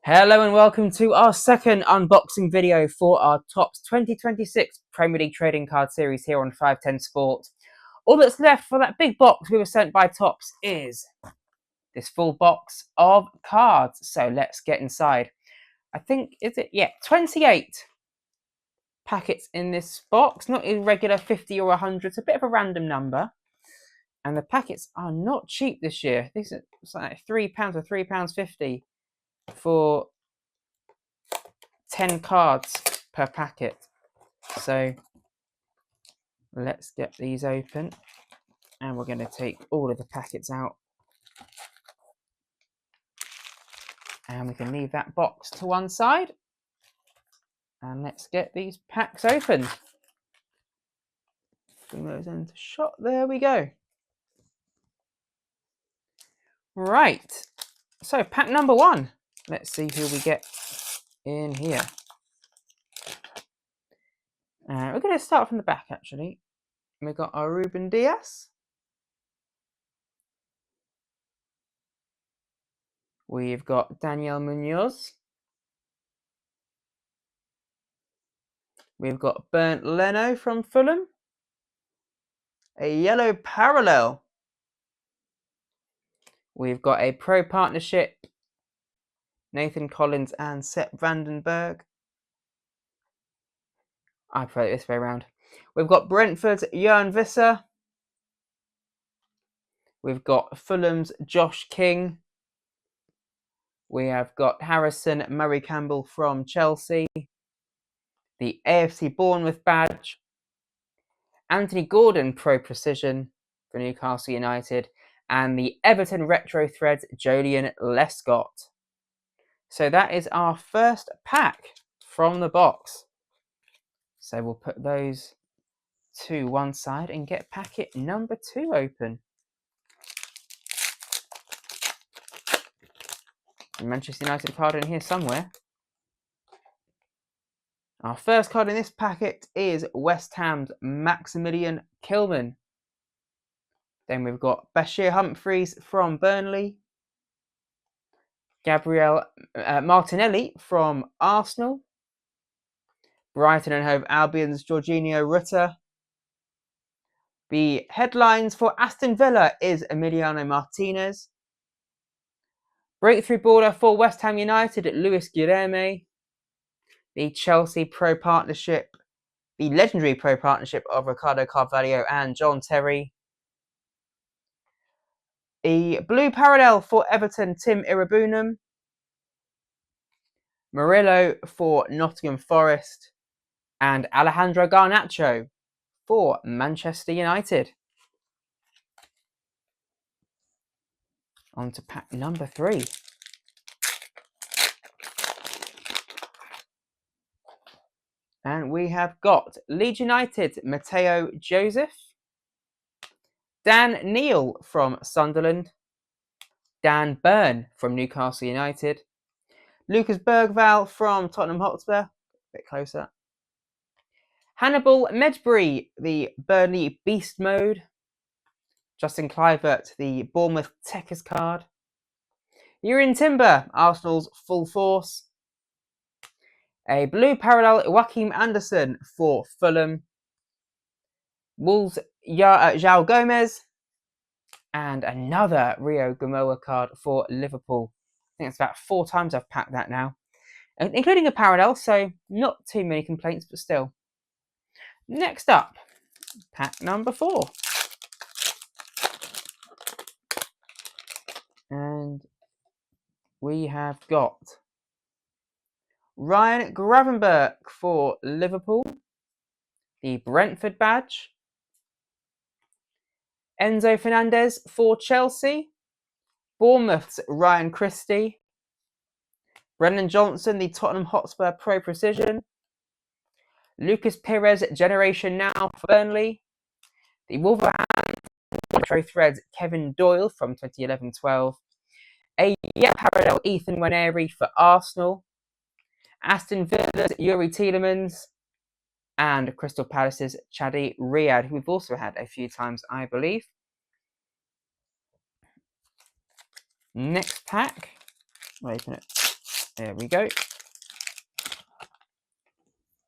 Hello and welcome to our second unboxing video for our Topps 2026 Premier League Trading Card Series here on 510 Sport. All that's left for that big box we were sent by Topps is this full box of cards. So let's get inside. I think, 28 packets in this box. Not a regular 50 or 100, it's a bit of a random number. And the packets are not cheap this year. These are like £3 or £3.50 for 10 cards per packet. So let's get these open and we're going to take all of the packets out and we can leave that box to one side and let's get these packs opened. Bring those into shot. There we go. Right, so pack number one. Let's see who we get in here. We're going to start from the back actually. We've got our Ruben Dias. We've got Daniel Munoz. We've got Bernd Leno from Fulham. A yellow parallel. We've got a pro partnership. Nathan Collins and Sepp Vandenberg. I prefer it this way around. We've got Brentford's Jørn Visser. We've got Fulham's Josh King. We have got Harrison Murray Campbell from Chelsea. The AFC Bournemouth badge. Anthony Gordon Pro Precision for Newcastle United. And the Everton Retro Threads Joleon Lescott. So that is our first pack from the box. So we'll put those to one side and get packet number 2 open. A Manchester United card in here somewhere. Our first card in this packet is West Ham's Maximilian Kilman. Then we've got Bashir Humphreys from Burnley. Gabriel Martinelli from Arsenal. Brighton and Hove Albion's Jorginho Rutter. The headlines for Aston Villa is Emiliano Martinez. Breakthrough baller for West Ham United, Luis Guilherme. The Chelsea Pro Partnership, the legendary Pro Partnership of Ricardo Carvalho and John Terry. The blue parallel for Everton, Tim Irabunum. Murillo for Nottingham Forest. And Alejandro Garnacho for Manchester United. On to pack number 3. And we have got Leeds United, Matteo Joseph. Dan Neil from Sunderland. Dan Burn from Newcastle United. Lucas Bergvall from Tottenham Hotspur. A bit closer. Hannibal Medbury, the Burnley Beast Mode. Justin Kluivert, the Bournemouth Techers card. Jurrien Timber, Arsenal's Full Force. A blue parallel Joachim Andersen for Fulham. Wolves João Gomez. And another Rio Gamoa card for Liverpool. I think it's about 4 times I've packed that now. Including a parallel, so not too many complaints, but still. Next up, pack number 4. And we have got Ryan Gravenberch for Liverpool. The Brentford badge. Enzo Fernandez for Chelsea. Bournemouth's Ryan Christie. Brennan Johnson, the Tottenham Hotspur Pro Precision. Lucas Perez, Generation Now for Burnley. The Wolverhampton Retro Threads, Kevin Doyle from 2011-12. A yellow parallel Ethan Nwaneri for Arsenal. Aston Villa's Yuri Tielemans. And Crystal Palace's Chadi Riyad, who we've also had a few times, I believe. Next pack. I'll open it There we go.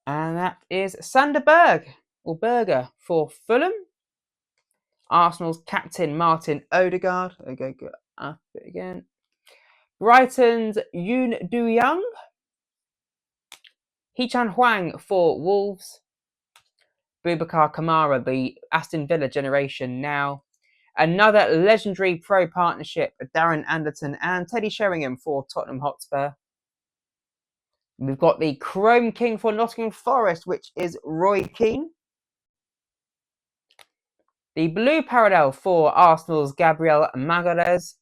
And that is Sander Berg, or Berger, for Fulham. Arsenal's captain Martin Odegaard. Okay, go up it again. Brighton's Yoon Do-young. Hee-chan Hwang for Wolves. Boubacar Kamara, the Aston Villa generation now. Another legendary pro partnership, Darren Anderton and Teddy Sheringham for Tottenham Hotspur. We've got the Chrome King for Nottingham Forest, which is Roy Keane. The blue parallel for Arsenal's Gabriel Magalhaes.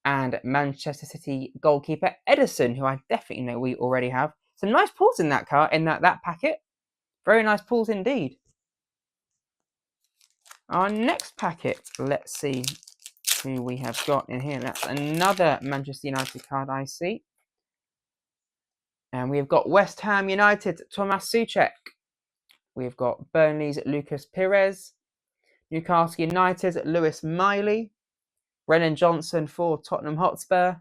And Manchester City goalkeeper Ederson, who I definitely know we already have. Some nice pulls in that car, in that packet. Very nice pulls indeed. Our next packet, let's see who we have got in here. That's another Manchester United card I see. And we've got West Ham United, Tomas Souček. We've got Burnley's Lucas Pires. Newcastle United's Lewis Miley. Brennan Johnson for Tottenham Hotspur.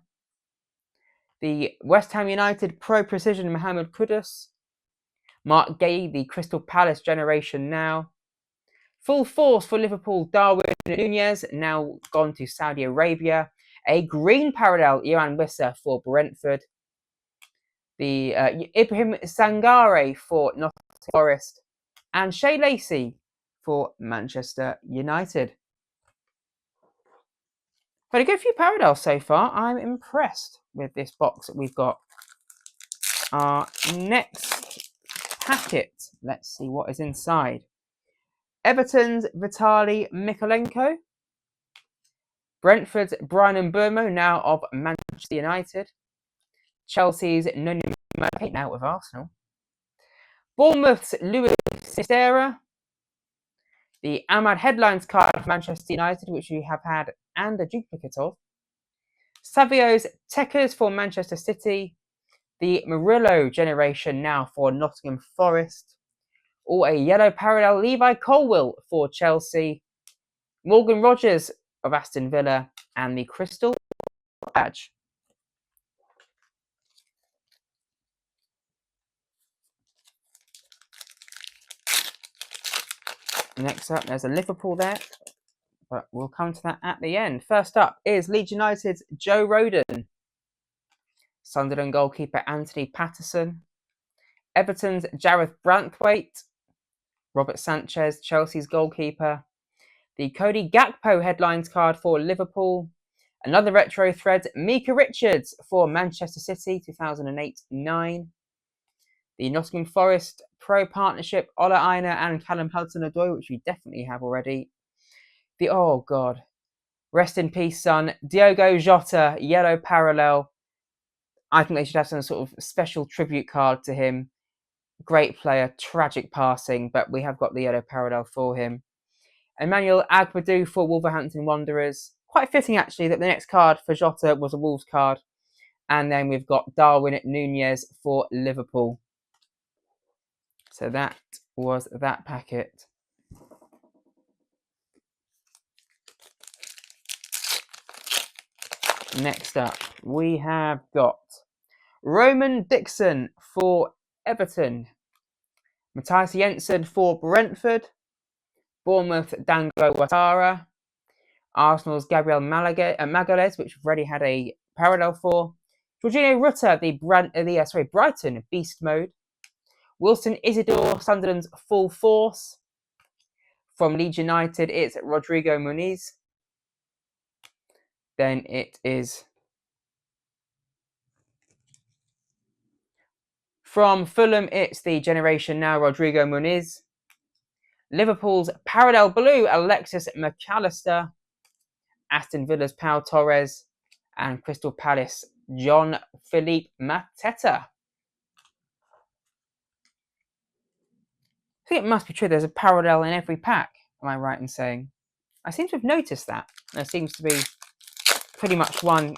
The West Ham United Pro Precision Mohamed Kudus. Mark Gay, the Crystal Palace generation now. Full force for Liverpool, Darwin Nunez, now gone to Saudi Arabia. A green parallel, Ioan Wissa for Brentford. The Ibrahim Sangare for Nottingham Forest. And Shea Lacey for Manchester United. But a good few parallels so far. I'm impressed with this box that we've got. Our next packet. Let's see what is inside. Everton's Vitaly Mykolenko. Brentford's Brian Mbeumo, now of Manchester United. Chelsea's Nuno Mendes, now with Arsenal. Bournemouth's Luis Sinisterra. The Ahmad Headlines card of Manchester United, which we have had and a duplicate of. Savio's Tekers for Manchester City. The Murillo generation now for Nottingham Forest. Or a yellow parallel Levi Colwill for Chelsea. Morgan Rogers of Aston Villa. And the Crystal badge. Next up, there's a Liverpool there, but we'll come to that at the end. First up is Leeds United's Joe Rodon. Sunderland goalkeeper Anthony Patterson. Everton's Jareth Branthwaite. Robert Sanchez, Chelsea's goalkeeper. The Cody Gakpo headlines card for Liverpool. Another retro thread, Mika Richards for Manchester City, 2008-9. The Nottingham Forest Pro Partnership, Ola Aina and Callum Hudson-Odoi, which we definitely have already. The, oh God, rest in peace, son, Diogo Jota, yellow parallel. I think they should have some sort of special tribute card to him. Great player, tragic passing, but we have got the yellow parallel for him. Emmanuel Agbadou for Wolverhampton Wanderers. Quite fitting, actually, that the next card for Jota was a Wolves card. And then we've got Darwin Nunez for Liverpool. So that was that packet. Next up, we have got Roman Dixon for Everton. Matthias Jensen for Brentford. Bournemouth Dango Ouattara. Arsenal's Gabriel Magalhaes, which we've already had a parallel for. Jorginho Rutter, the Brighton Beast Mode. Wilson Isidore, Sunderland's Full Force. From Leeds United, it's Rodrigo Muniz. Then it is from Fulham, it's the generation now, Rodrigo Muniz. Liverpool's Parallel Blue, Alexis McAllister. Aston Villa's Pau Torres. And Crystal Palace, John Philippe Mateta. I think it must be true. There's a parallel in every pack. Am I right in saying? I seem to have noticed that. There seems to be pretty much one,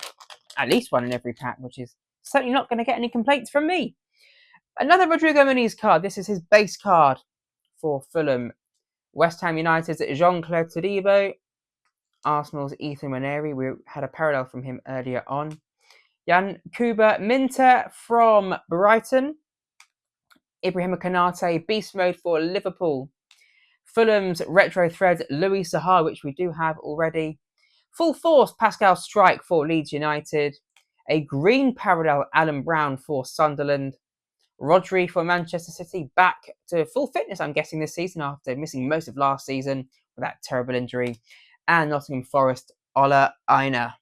at least one in every pack, which is certainly not going to get any complaints from me. Another Rodrigo Muniz card. This is his base card for Fulham. West Ham United's Jean-Claude Todibo. Arsenal's Ethan Nwaneri. We had a parallel from him earlier on. Jan Kuba Minter from Brighton. Ibrahima Konate, beast mode for Liverpool. Fulham's retro thread, Louis Saha, which we do have already. Full force, Pascal Strike for Leeds United. A green parallel, Alan Brown for Sunderland. Rodri for Manchester City, back to full fitness, I'm guessing, this season after missing most of last season with that terrible injury. And Nottingham Forest, Ola Aina.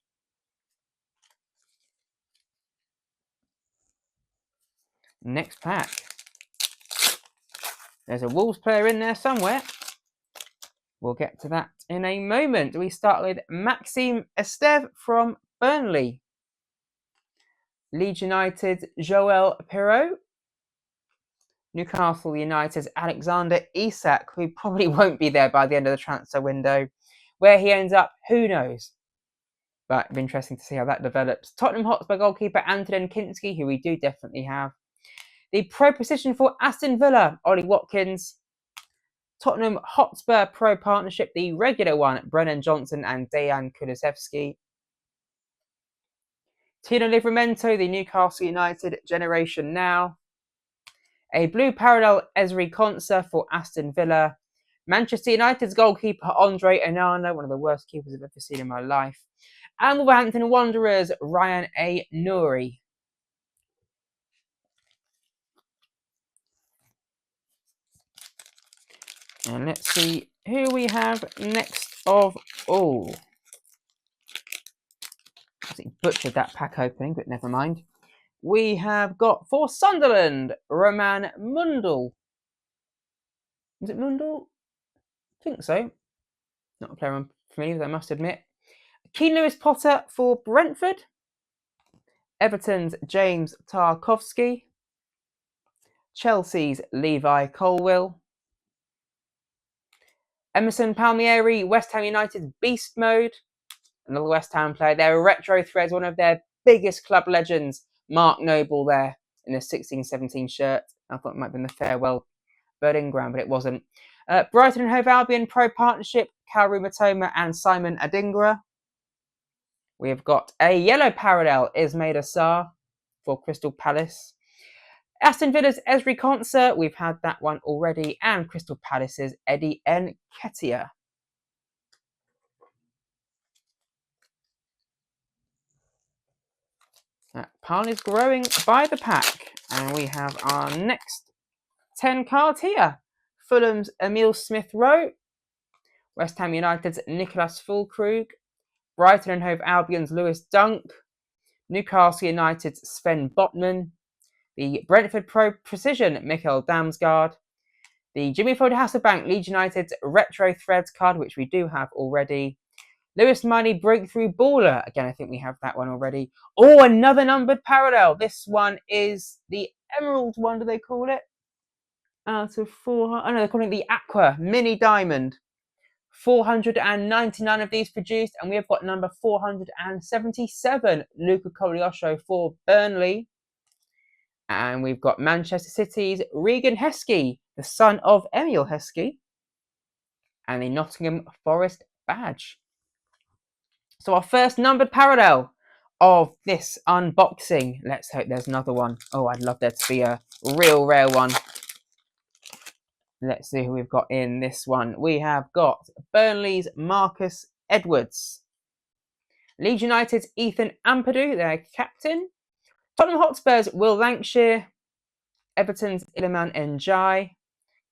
Next pack. There's a Wolves player in there somewhere. We'll get to that in a moment. We start with Maxime Esteve from Burnley. Leeds United, Joel Pirot. Newcastle United's Alexander Isak, who probably won't be there by the end of the transfer window. Where he ends up, who knows? But it'll be interesting to see how that develops. Tottenham Hotspur goalkeeper Anton Kinski, who we do definitely have. The pro position for Aston Villa, Ollie Watkins. Tottenham Hotspur pro partnership, the regular one, Brennan Johnson and Dejan Kulusevski. Tino Livramento, the Newcastle United generation now. A blue parallel, Ezri Konsa for Aston Villa. Manchester United's goalkeeper, Andre Onana, one of the worst keepers I've ever seen in my life. And Wolverhampton Wanderers, Ryan A. Nouri. And let's see who we have next of all. I think butchered that pack opening, but never mind. We have got for Sunderland, Roman Mundle. Is it Mundle? I think so. Not a player I'm familiar with, I must admit. Keane Lewis Potter for Brentford. Everton's James Tarkowski. Chelsea's Levi Colwill. Emerson Palmieri, West Ham United's beast mode. Another West Ham player. Their retro threads, one of their biggest club legends, Mark Noble there in the 16-17 shirt. I thought it might have been the farewell birding ground, but it wasn't. Brighton and Hove Albion pro partnership, Kaoru Matoma and Simon Adingra. We've got a yellow parallel, Ismail Assar for Crystal Palace. Aston Villa's Ezri Konsa, we've had that one already, and Crystal Palace's Eddie Nketiah. That pile is growing by the pack, and we have our next 10 cards here. Fulham's Emil Smith-Rowe, West Ham United's Nicholas Füllkrug, Brighton and Hove Albion's Lewis Dunk, Newcastle United's Sven Botman, the Brentford Pro Precision Mikkel Damsgaard, the Jimmy Ford Hasselbank Leeds United's Retro Threads card, which we do have already, Lewis Miley Breakthrough Baller, again I think we have that one already. Oh, another numbered parallel. This one is the Emerald one, do they call it? Out of 400, oh no, they're calling it the Aqua Mini Diamond. 499 of these produced, and we have got number 477, Luca Kogliosho for Burnley. And we've got Manchester City's Regan Heskey, the son of Emil Heskey, and the Nottingham Forest badge. So our first numbered parallel of this unboxing. Let's hope there's another one. Oh, I'd love there to be a real rare one. Let's see who we've got in this one. We have got Burnley's Marcus Edwards. Leeds United's Ethan Ampadu, their captain. Tottenham Hotspur's Will Lancashire. Everton's Iliman Ndiaye.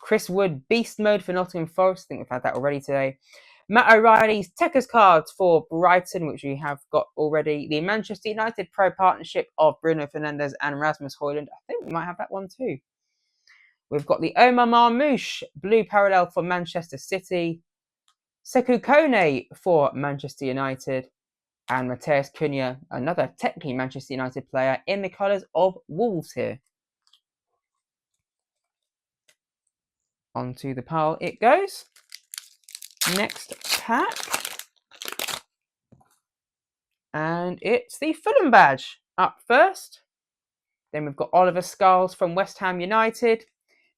Chris Wood, Beast Mode for Nottingham Forest. I think we've had that already today. Matt O'Reilly's Techers cards for Brighton, which we have got already. The Manchester United Pro Partnership of Bruno Fernandes and Rasmus Højlund. I think we might have that one too. We've got the Omar Marmoush Blue Parallel for Manchester City. Sekou Kone for Manchester United. And Mateus Cunha, another technically Manchester United player, in the colours of Wolves here. Onto the pile it goes. Next pack. And it's the Fulham badge up first. Then we've got Oliver Scarles from West Ham United.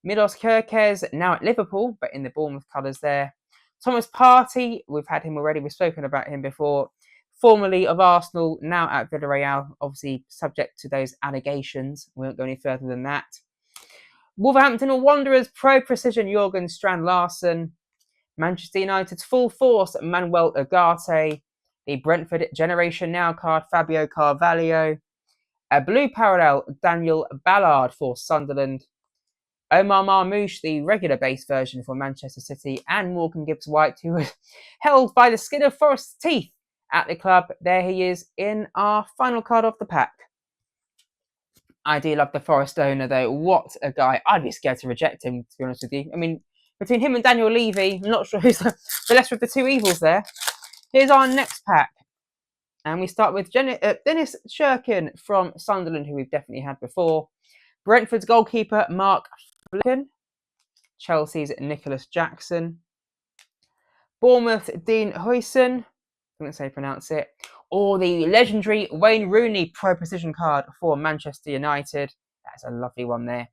Milos Kerkez, now at Liverpool, but in the Bournemouth colours there. Thomas Partey, we've had him already, we've spoken about him before. formerly of Arsenal, now at Villarreal, obviously subject to those allegations. We won't go any further than that. Wolverhampton Wanderers Pro Precision Jurgen Strand Larsen. Manchester United's Full Force Manuel Ugarte. The Brentford Generation Now card Fabio Carvalho. A blue parallel Daniel Ballard for Sunderland. Omar Marmoush, the regular base version for Manchester City, and Morgan Gibbs-White, who was held by the skin of Forest's teeth at the club. There he is in our final card of the pack. I do love the Forest owner, though. What a guy. I'd be scared to reject him, to be honest with you. I mean, between him and Daniel Levy, I'm not sure who's the lesser of the two evils there. Here's our next pack. And we start with Dennis Shirkin from Sunderland, who we've definitely had before. Brentford's goalkeeper, Mark Flicken. Chelsea's Nicholas Jackson. Bournemouth, Dean Huijsen. I don't say how you pronounce it. Or the legendary Wayne Rooney Pro Precision card for Manchester United. That's a lovely one there.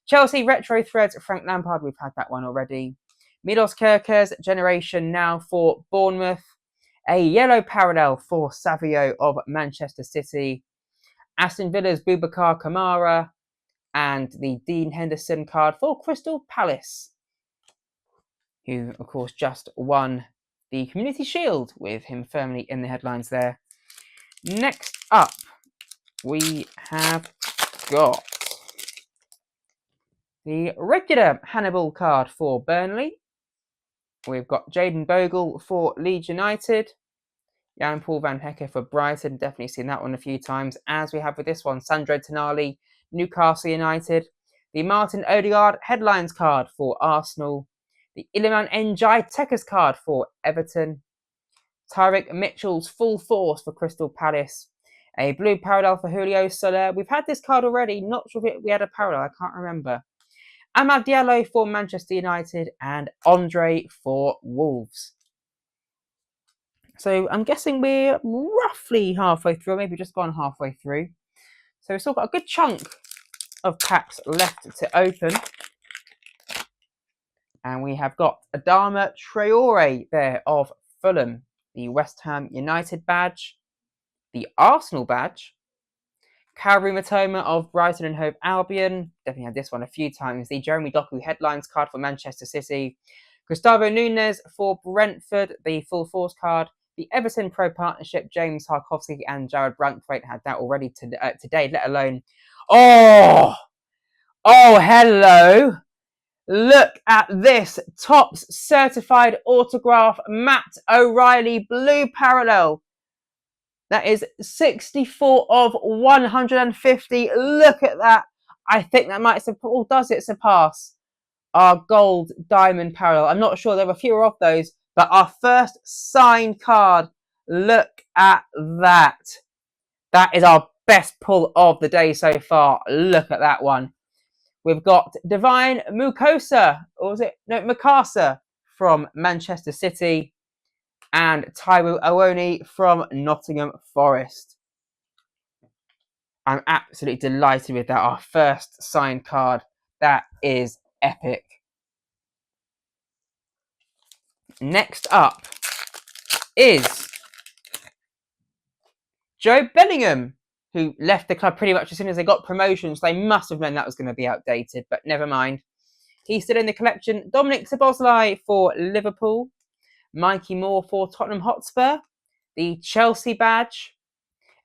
Chelsea Retro Threads, Frank Lampard. We've had that one already. Milos Kerkez Generation Now for Bournemouth. A yellow parallel for Savio of Manchester City. Aston Villa's Boubacar Kamara. And the Dean Henderson card for Crystal Palace, who, of course, just won the Community Shield with him firmly in the headlines there. Next up, we have got the regular Hannibal card for Burnley. We've got Jayden Bogle for Leeds United. Jan-Paul Van Hecke for Brighton. Definitely seen that one a few times, as we have with this one. Sandro Tonali, Newcastle United. The Martin Odegaard Headlines card for Arsenal. The Iliman Ndiaye Techers card for Everton. Tyrick Mitchell's Full Force for Crystal Palace. A blue parallel for Julio Soler. We've had this card already. Not sure if we had a parallel. I can't remember. Amad Diallo for Manchester United. And Andre for Wolves. So I'm guessing we're roughly halfway through. Maybe just gone halfway through. So we've still got a good chunk of packs left to open. And we have got Adama Traore there of Fulham, the West Ham United badge, the Arsenal badge, Kaoru Mitoma of Brighton and Hove Albion, definitely had this one a few times, the Jeremy Doku Headlines card for Manchester City, Gustavo Nunes for Brentford, the Full Force card, the Everton Pro Partnership, James Tarkowski and Jared Brankthwaite had that already today, let alone... Oh, hello. Look at this. Topps certified autograph Matt O'Reilly blue parallel. That is 64 of 150. Look at that. I think that might surpass, or does it surpass our gold diamond parallel? I'm not sure. There were fewer of those, but our first signed card. Look at that. That is our best pull of the day so far. Look at that one. We've got Divine Mukasa, or was it? No, Mikasa from Manchester City. And Taiwo Awoniyi from Nottingham Forest. I'm absolutely delighted with that. Our first signed card. That is epic. Next up is Joe Bellingham, who left the club pretty much as soon as they got promotions. They must have known that was going to be outdated, but never mind. He's still in the collection. Dominic Szoboszlai for Liverpool. Mikey Moore for Tottenham Hotspur. The Chelsea badge.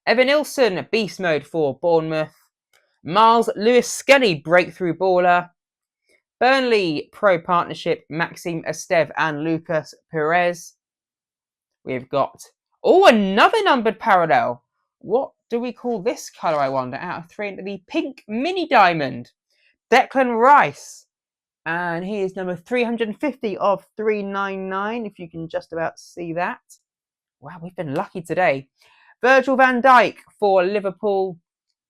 Evan Nilsson, Beast Mode for Bournemouth. Miles Lewis-Skelly, Breakthrough Baller. Burnley Pro Partnership, Maxime Esteve and Lucas Perez. We've got, another numbered parallel. What do we call this colour, I wonder, out of 3? The Pink Mini Diamond. Declan Rice. And he is number 350 of 399, if you can just about see that. Wow, we've been lucky today. Virgil van Dijk for Liverpool.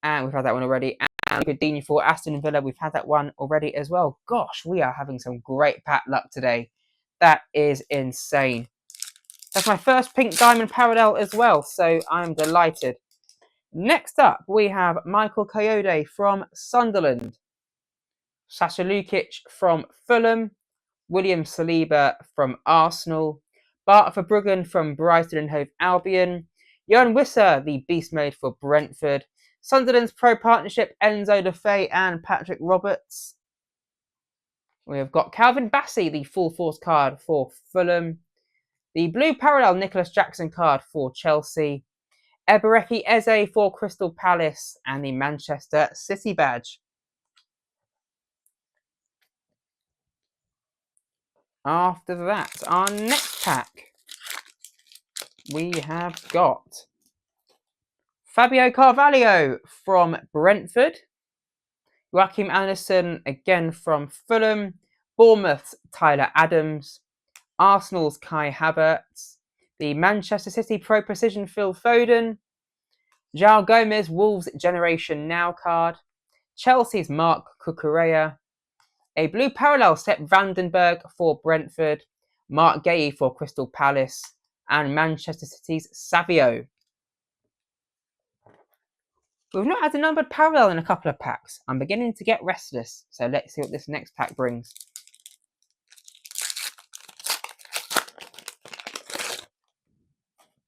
And we've had that one already. And Godinho for Aston Villa. We've had that one already as well. Gosh, we are having some great pack luck today. That is insane. That's my first pink diamond parallel as well, so I'm delighted. Next up, we have Michael Kayode from Sunderland. Sasha Lukic from Fulham. William Saliba from Arsenal. Bart Verbruggen from Brighton and Hove Albion. Jan Wisser, the beast mode for Brentford. Sunderland's pro partnership, Enzo Lefay and Patrick Roberts. We have got Calvin Bassey, the full force card for Fulham. The blue parallel Nicholas Jackson card for Chelsea. Ebereki Eze for Crystal Palace and the Manchester City badge. After that, our next pack, we have got Fabio Carvalho from Brentford. Joachim Andersen again from Fulham. Bournemouth's Tyler Adams. Arsenal's Kai Havertz. The Manchester City Pro Precision Phil Foden. João Gomez, Wolves Generation Now card. Chelsea's Mark Cucurella. A blue parallel Sepp Vandenberg for Brentford. Mark Guéhi for Crystal Palace. And Manchester City's Savio. We've not had a numbered parallel in a couple of packs. I'm beginning to get restless, so let's see what this next pack brings.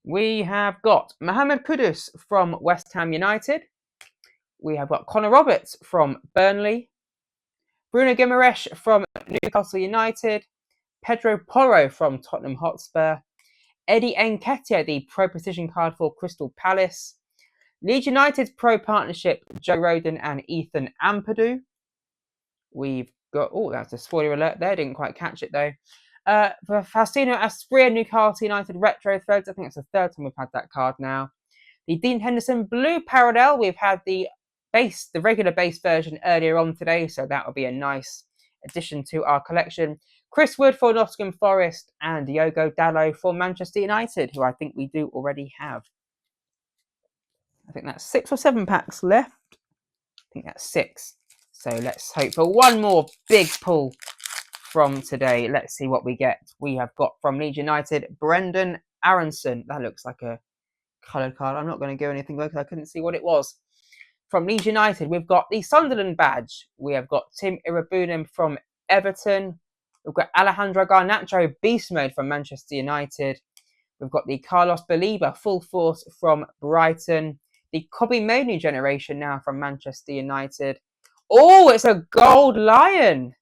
We have got Mohamed Kudus from West Ham United. We have got Connor Roberts from Burnley. Bruno Guimaraes from Newcastle United. Pedro Porro from Tottenham Hotspur. Eddie Nketiah, the Pro Precision card for Crystal Palace. Leeds United's Pro Partnership, Joe Rodon and Ethan Ampadu. We've got, oh, that's a spoiler alert there, didn't quite catch it though. For Faustino Asprilla, Newcastle United Retro Threads, I think it's the third time we've had that card now. The Dean Henderson Blue Parallel, we've had the regular base version earlier on today, so that will be a nice addition to our collection. Chris Wood for Nottingham Forest and Diogo Dalot for Manchester United, who I think we do already have. I think that's 6 or 7 packs left. I think that's 6. So let's hope for one more big pull from today. Let's see what we get. We have got from Leeds United, Brendan Aronson. That looks like a coloured card. I'm not going to go anything because I couldn't see what it was. From Leeds United, we've got the Sunderland badge. We have got Tim Irabunam from Everton. We've got Alejandro Garnacho Beast Mode from Manchester United. We've got the Carlos Baliba Full Force from Brighton. The Kobbie Mainoo Generation Now from Manchester United. Oh, it's a gold lion.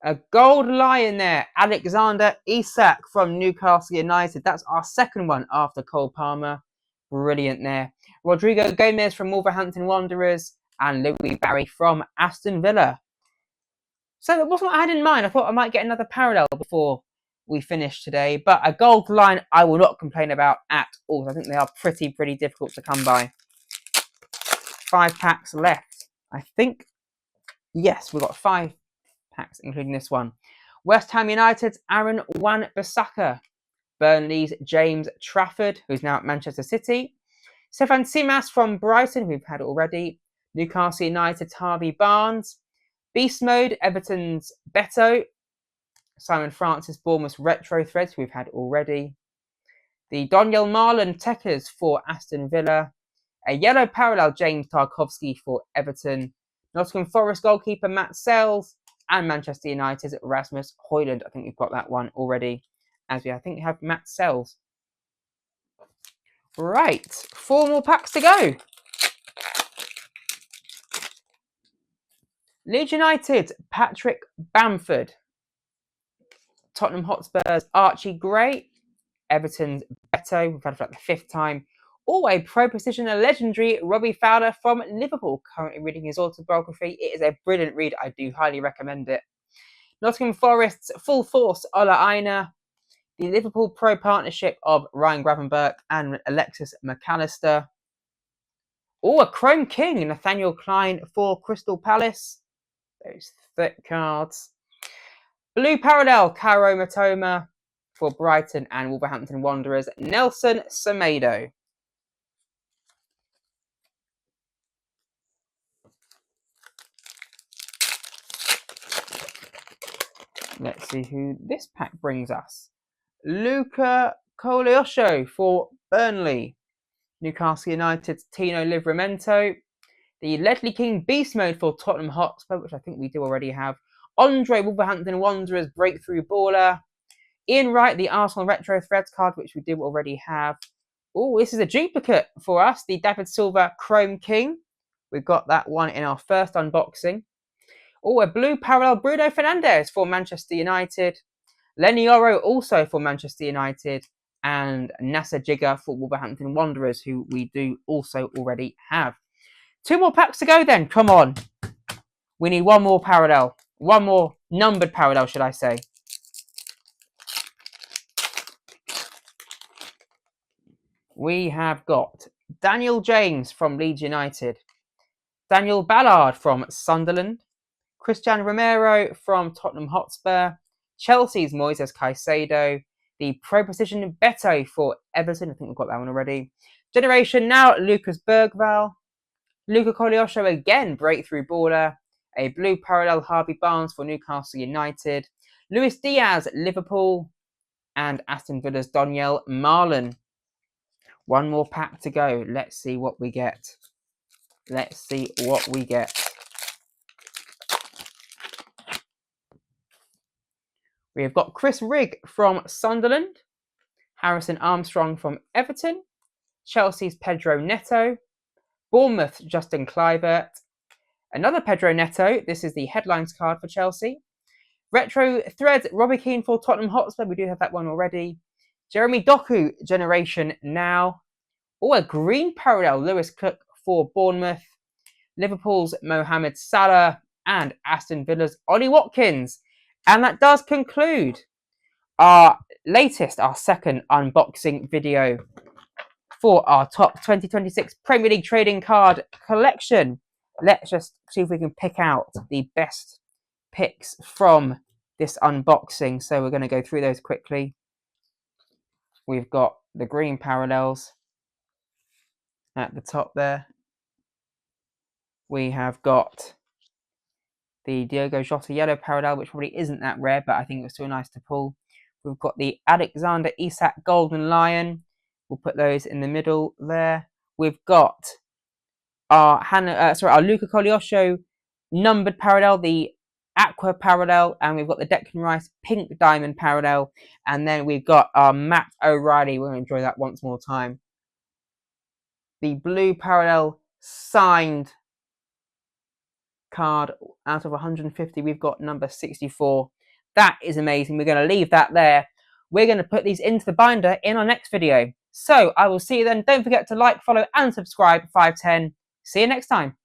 A gold lion there. Alexander Isak from Newcastle United. That's our second one after Cole Palmer. Brilliant there. Rodrigo Gomez from Wolverhampton Wanderers. And Louis Barry from Aston Villa. So it wasn't what I had in mind. I thought I might get another parallel before we finish today. But a gold line I will not complain about at all. I think they are pretty difficult to come by. 5 packs left. I think, yes, we've got 5 packs, including this one. West Ham United's Aaron Wan-Bissaka. Burnley's James Trafford, who's now at Manchester City. Stefan Simas from Brighton, who we've had already. Newcastle United's Harvey Barnes. Beast Mode, Everton's Beto. Simon Francis Bournemouth's Retro Threads, who we've had already. The Donyell Marlon Techers for Aston Villa. A yellow parallel James Tarkowski for Everton. Nottingham Forest goalkeeper Matt Sells. And Manchester United's Rasmus Højlund. I think we've got that one already. As I think we have Matt Sells. Right, 4 more packs to go. Leeds United, Patrick Bamford. Tottenham Hotspur's Archie Gray. Everton's Beto, we've had for like the 5th time. Or a Pro Precision, a legendary Robbie Fowler from Liverpool, currently reading his autobiography. It is a brilliant read. I do highly recommend it. Nottingham Forest's Full Force, Ola Aina. The Liverpool Pro Partnership of Ryan Gravenberch and Alexis McAllister. Oh, a Chrome King, Nathaniel Klein for Crystal Palace. Those thick cards. Blue Parallel, Kaoru Mitoma for Brighton and Wolverhampton Wanderers, Nelson Semedo. Let's see who this pack brings us. Luca Koleosho for Burnley. Newcastle United's Tino Livramento. The Ledley King Beast Mode for Tottenham Hotspur, which I think we do already have. Andre Wolverhampton Wanderers Breakthrough Baller. Ian Wright, the Arsenal Retro Threads card, which we do already have. Oh, this is a duplicate for us, the David Silva Chrome King. We've got that one in our first unboxing. Oh, a blue parallel Bruno Fernandes for Manchester United. Lenny Oro also for Manchester United. And Nasser Jigger for Wolverhampton Wanderers, who we do also already have. 2 more packs to go then, come on. We need one more parallel. One more numbered parallel, should I say. We have got Daniel James from Leeds United. Daniel Ballard from Sunderland. Christian Romero from Tottenham Hotspur. Chelsea's Moises Caicedo. The Pro Precision Beto for Everton. I think we've got that one already. Generation Now, Lucas Bergvall. Luca Koleosho again, breakthrough baller. A blue parallel Harvey Barnes for Newcastle United. Luis Diaz, Liverpool. And Aston Villa's Donyell Marlon. One more pack to go. Let's see what we get. Let's see what we get. We have got Chris Rigg from Sunderland. Harrison Armstrong from Everton. Chelsea's Pedro Neto. Bournemouth, Justin Kluivert. Another Pedro Neto. This is the headlines card for Chelsea. Retro Threads, Robbie Keane for Tottenham Hotspur. We do have that one already. Jeremy Doku, Generation Now. Oh, a green parallel, Lewis Cook for Bournemouth. Liverpool's Mohamed Salah and Aston Villa's Ollie Watkins. And that does conclude our second unboxing video for our top 2026 Premier League trading card collection. Let's just see if we can pick out the best picks from this unboxing. So we're going to go through those quickly. We've got the green parallels at the top there. We have got the Diogo Jota yellow parallel, which probably isn't that rare, but I think it was still nice to pull. We've got the Alexander Isak Golden Lion. We'll put those in the middle there. We've got our Luca Koleosho numbered parallel, the Aqua parallel, and we've got the Declan Rice pink diamond parallel, and then we've got our Matt O'Reilly. We're going to enjoy that once more time. The blue parallel signed card out of 150. We've got number 64. That is amazing. We're going to leave that there. We're going to put these into the binder in our next video. So I will see you then. Don't forget to like, follow, and subscribe. 510. See you next time.